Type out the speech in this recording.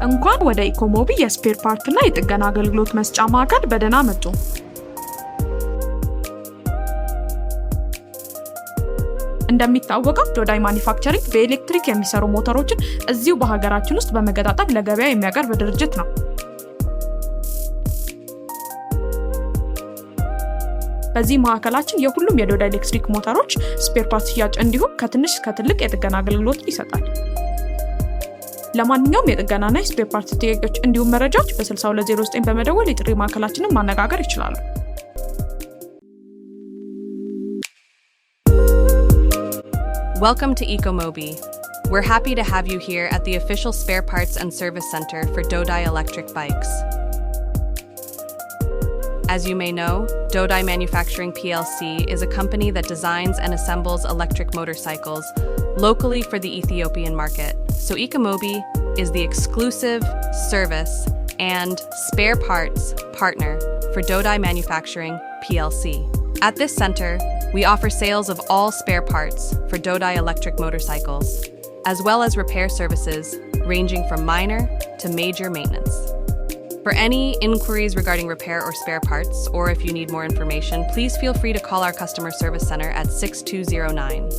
እንኳን ወደ ኢኮሞቢ የስፔር ፓርትና የጥገና አገልግሎት መስጫ ማዕከል በደህና መጡ። እንደሚታወቀው ዶዳይ ማኒፋክቸሪንግ በኤሌክትሪክ የሚሰሩ ሞተሮችን እዚሁ በሀገራችን ውስጥ በመገጣጠም ለገበያ የሚያቀርብ ድርጅት ነው። በዚህ ማዕከላችን የሁሉም የዶዳይ ኤሌክትሪክ ሞተሮች ስፔር ፓርት ሽያጭ እንዲሁም ከትንሽ እስከ ትልቅ የጥገና አገልግሎት ይሰጣል። ለማንኛውም የጥገናና የስፔር ፓርት ጥያቄዎች እንዲሁም መረጃዎች በ6209 በመደወል የጥሪ ማዕከላችንን ማነጋገር ይችላሉ። Welcome to Ecomobi. We're happy to have you here at the official spare parts and service center for Dodai electric bikes. As you may know, Dodai Manufacturing PLC is a company that designs and assembles electric motorcycles locally for the Ethiopian market. So Ecomobi is the exclusive service and spare parts partner for Dodai Manufacturing PLC. At this center, we offer sales of all spare parts for Dodai electric motorcycles, as well as repair services ranging from minor to major maintenance. For any inquiries regarding repair or spare parts, or if you need more information, please feel free to call our customer service center at 6209.